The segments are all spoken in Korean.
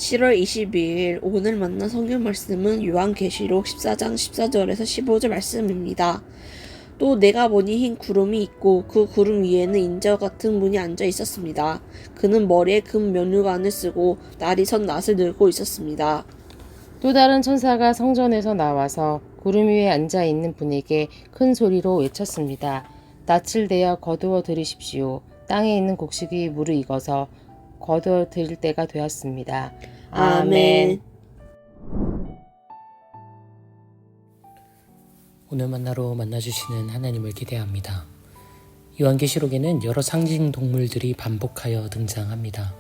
7월 22일 오늘 만난 성경 말씀은 요한계시록 14장 14절에서 15절 말씀입니다. 또 내가 보니 흰 구름이 있고 그 구름 위에는 인자와 같은 분이 앉아 있었습니다. 그는 머리에 금 면류관을 쓰고 날이 선 낫을 들고 있었습니다. 또 다른 천사가 성전에서 나와서 구름 위에 앉아 있는 분에게 큰 소리로 외쳤습니다. 낯을 내어 거두어 들이십시오. 땅에 있는 곡식이 무르익어서 거두어 들일 때가 되었습니다. 아멘. 오늘 만나러 만나주시는 하나님을 기대합니다. 요한계시록에는 여러 상징 동물들이 반복하여 등장합니다.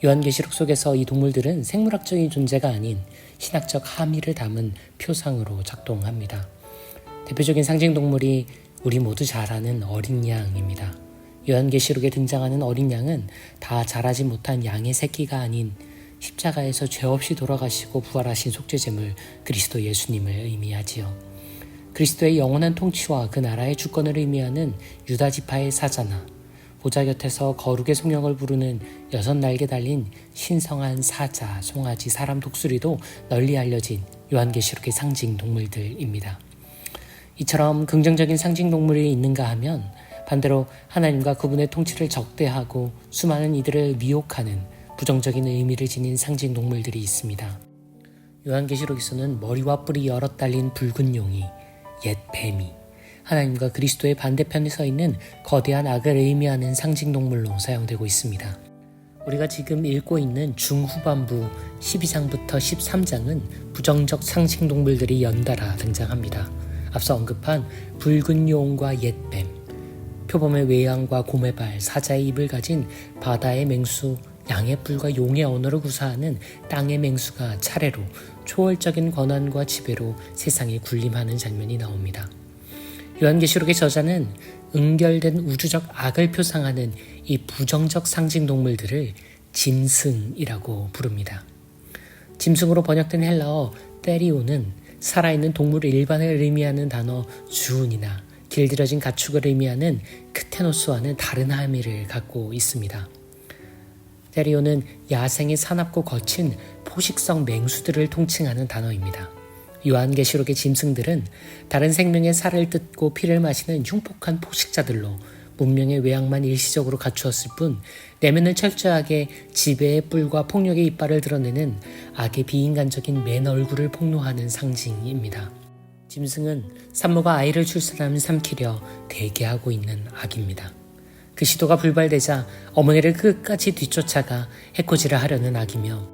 요한계시록 속에서 이 동물들은 생물학적인 존재가 아닌 신학적 함의를 담은 표상으로 작동합니다. 대표적인 상징 동물이 우리 모두 잘 아는 어린 양입니다. 요한계시록에 등장하는 어린 양은 다 자라지 못한 양의 새끼가 아닌 십자가에서 죄 없이 돌아가시고 부활하신 속죄제물 그리스도 예수님을 의미하지요. 그리스도의 영원한 통치와 그 나라의 주권을 의미하는 유다 지파의 사자나 보좌 곁에서 거룩의 성령을 부르는 6날개 달린 신성한 사자, 송아지, 사람 독수리도 널리 알려진 요한계시록의 상징 동물들입니다. 이처럼 긍정적인 상징 동물이 있는가 하면 반대로 하나님과 그분의 통치를 적대하고 수많은 이들을 미혹하는 부정적인 의미를 지닌 상징 동물들이 있습니다. 요한계시록에서는 머리와 뿔이 여럿 달린 붉은 용이, 옛 뱀이, 하나님과 그리스도의 반대편에 서 있는 거대한 악을 의미하는 상징 동물로 사용되고 있습니다. 우리가 지금 읽고 있는 중후반부 12장부터 13장은 부정적 상징 동물들이 연달아 등장합니다. 앞서 언급한 붉은 용과 옛 뱀, 표범의 외양과 곰의 발, 사자의 입을 가진 바다의 맹수, 양의 뿔과 용의 언어를 구사하는 땅의 맹수가 차례로 초월적인 권한과 지배로 세상에 군림하는 장면이 나옵니다. 요한계시록의 저자는 응결된 우주적 악을 표상하는 이 부정적 상징 동물들을 짐승이라고 부릅니다. 짐승으로 번역된 헬라어 테리오는 살아있는 동물 일반을 의미하는 단어 주운이나 길들여진 가축을 의미하는 크테노스와는 다른 함의를 갖고 있습니다. 테리오는 야생의 사납고 거친 포식성 맹수들을 통칭하는 단어입니다. 요한계시록의 짐승들은 다른 생명의 살을 뜯고 피를 마시는 흉폭한 포식자들로 문명의 외양만 일시적으로 갖추었을 뿐 내면을 철저하게 지배의 뿔과 폭력의 이빨을 드러내는 악의 비인간적인 맨 얼굴을 폭로하는 상징입니다. 짐승은 산모가 아이를 출산하면 삼키려 대기하고 있는 악입니다. 그 시도가 불발되자 어머니를 끝까지 뒤쫓아가 해코지를 하려는 악이며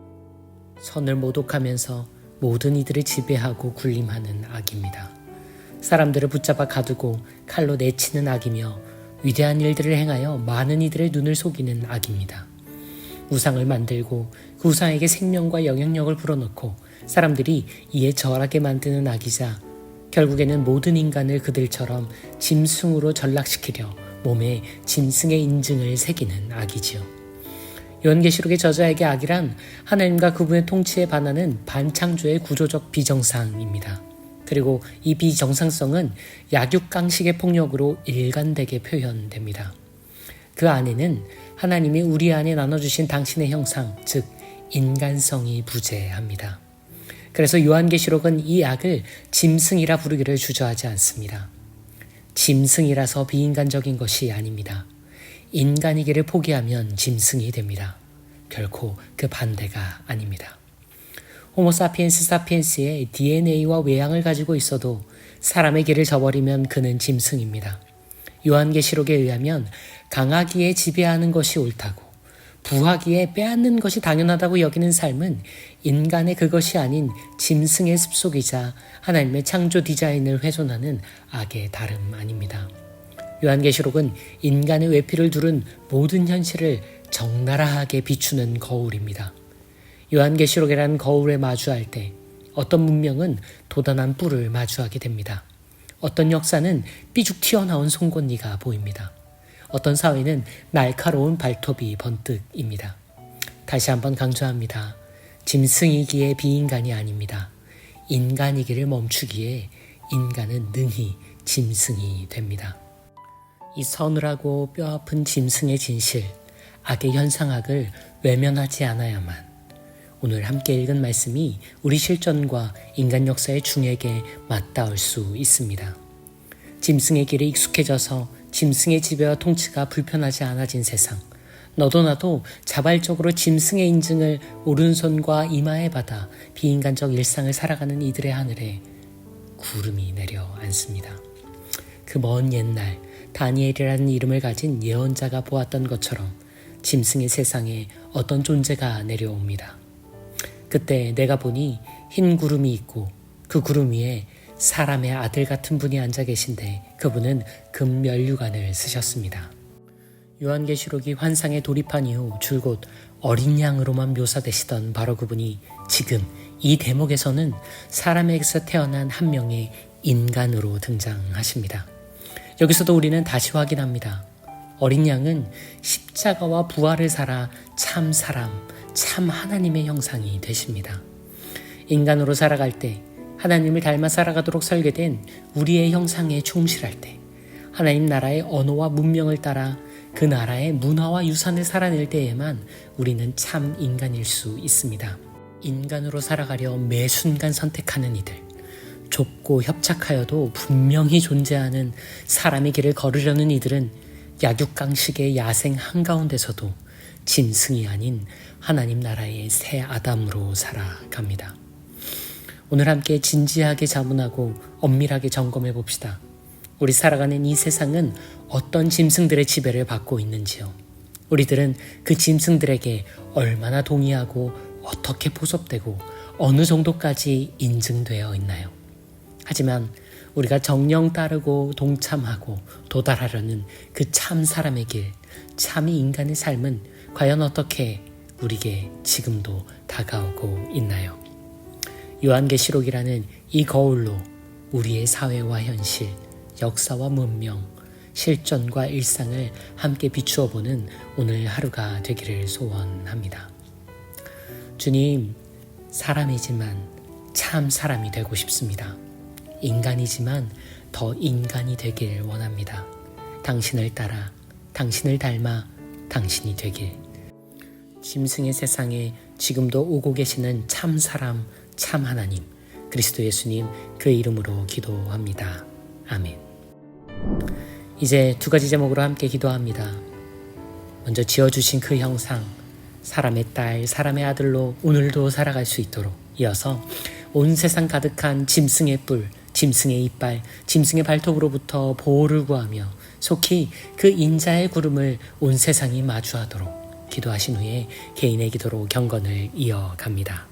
선을 모독하면서 모든 이들을 지배하고 군림하는 악입니다. 사람들을 붙잡아 가두고 칼로 내치는 악이며 위대한 일들을 행하여 많은 이들의 눈을 속이는 악입니다. 우상을 만들고 그 우상에게 생명과 영향력을 불어넣고 사람들이 이에 절하게 만드는 악이자 결국에는 모든 인간을 그들처럼 짐승으로 전락시키려 몸에 짐승의 인증을 새기는 악이지요. 요한계시록의 저자에게 악이란 하나님과 그분의 통치에 반하는 반창조의 구조적 비정상입니다. 그리고 이 비정상성은 약육강식의 폭력으로 일관되게 표현됩니다. 그 안에는 하나님이 우리 안에 나눠주신 당신의 형상, 즉 인간성이 부재합니다. 그래서 요한계시록은 이 악을 짐승이라 부르기를 주저하지 않습니다. 짐승이라서 비인간적인 것이 아닙니다. 인간이기를 포기하면 짐승이 됩니다. 결코 그 반대가 아닙니다. 호모사피엔스 사피엔스의 DNA와 외양을 가지고 있어도 사람의 길을 저버리면 그는 짐승입니다. 요한계시록에 의하면 강하기에 지배하는 것이 옳다고 부하기에 빼앗는 것이 당연하다고 여기는 삶은 인간의 그것이 아닌 짐승의 습속이자 하나님의 창조 디자인을 훼손하는 악의 다름 아닙니다. 요한계시록은 인간의 외피를 두른 모든 현실을 적나라하게 비추는 거울입니다. 요한계시록이라는 거울에 마주할 때 어떤 문명은 도단한 뿔을 마주하게 됩니다. 어떤 역사는 삐죽 튀어나온 송곳니가 보입니다. 어떤 사회는 날카로운 발톱이 번뜩입니다. 다시 한번 강조합니다. 짐승이기에 비인간이 아닙니다. 인간이기를 멈추기에 인간은 능히 짐승이 됩니다. 이 서늘하고 뼈아픈 짐승의 진실, 악의 현상악을 외면하지 않아야만 오늘 함께 읽은 말씀이 우리 실존과 인간 역사의 중에게 맞닿을 수 있습니다. 짐승의 길에 익숙해져서 짐승의 지배와 통치가 불편하지 않아진 세상. 너도 나도 자발적으로 짐승의 인증을 오른손과 이마에 받아 비인간적 일상을 살아가는 이들의 하늘에 구름이 내려앉습니다. 그 먼 옛날 다니엘이라는 이름을 가진 예언자가 보았던 것처럼 짐승의 세상에 어떤 존재가 내려옵니다. 그때 내가 보니 흰 구름이 있고 그 구름 위에 사람의 아들 같은 분이 앉아 계신데 그분은 금면류관을 쓰셨습니다. 요한계시록이 환상에 돌입한 이후 줄곧 어린 양으로만 묘사되시던 바로 그분이 지금 이 대목에서는 사람에게서 태어난 한 명의 인간으로 등장하십니다. 여기서도 우리는 다시 확인합니다. 어린 양은 십자가와 부활을 살아 참 사람, 참 하나님의 형상이 되십니다. 인간으로 살아갈 때, 하나님을 닮아 살아가도록 설계된 우리의 형상에 충실할 때, 하나님 나라의 언어와 문명을 따라 그 나라의 문화와 유산을 살아낼 때에만 우리는 참 인간일 수 있습니다. 인간으로 살아가려 매 순간 선택하는 이들, 좁고 협착하여도 분명히 존재하는 사람의 길을 걸으려는 이들은 약육강식의 야생 한가운데서도 짐승이 아닌 하나님 나라의 새 아담으로 살아갑니다. 오늘 함께 진지하게 자문하고 엄밀하게 점검해 봅시다. 우리 살아가는 이 세상은 어떤 짐승들의 지배를 받고 있는지요. 우리들은 그 짐승들에게 얼마나 동의하고 어떻게 포섭되고 어느 정도까지 인증되어 있나요? 하지만 우리가 정령 따르고 동참하고 도달하려는 그 참 사람의 길, 참이 인간의 삶은 과연 어떻게 우리에게 지금도 다가오고 있나요? 요한계시록이라는 이 거울로 우리의 사회와 현실, 역사와 문명, 실존과 일상을 함께 비추어 보는 오늘 하루가 되기를 소원합니다. 주님, 사람이지만 참 사람이 되고 싶습니다. 인간이지만 더 인간이 되길 원합니다. 당신을 따라, 당신을 닮아 당신이 되길. 짐승의 세상에 지금도 오고 계시는 참 사람, 참 하나님, 그리스도 예수님 그 이름으로 기도합니다. 아멘. 이제 두 가지 제목으로 함께 기도합니다. 먼저 지어주신 그 형상, 사람의 딸, 사람의 아들로 오늘도 살아갈 수 있도록, 이어서 온 세상 가득한 짐승의 뿔, 짐승의 이빨, 짐승의 발톱으로부터 보호를 구하며 속히 그 인자의 구름을 온 세상이 마주하도록 기도하신 후에 개인의 기도로 경건을 이어갑니다.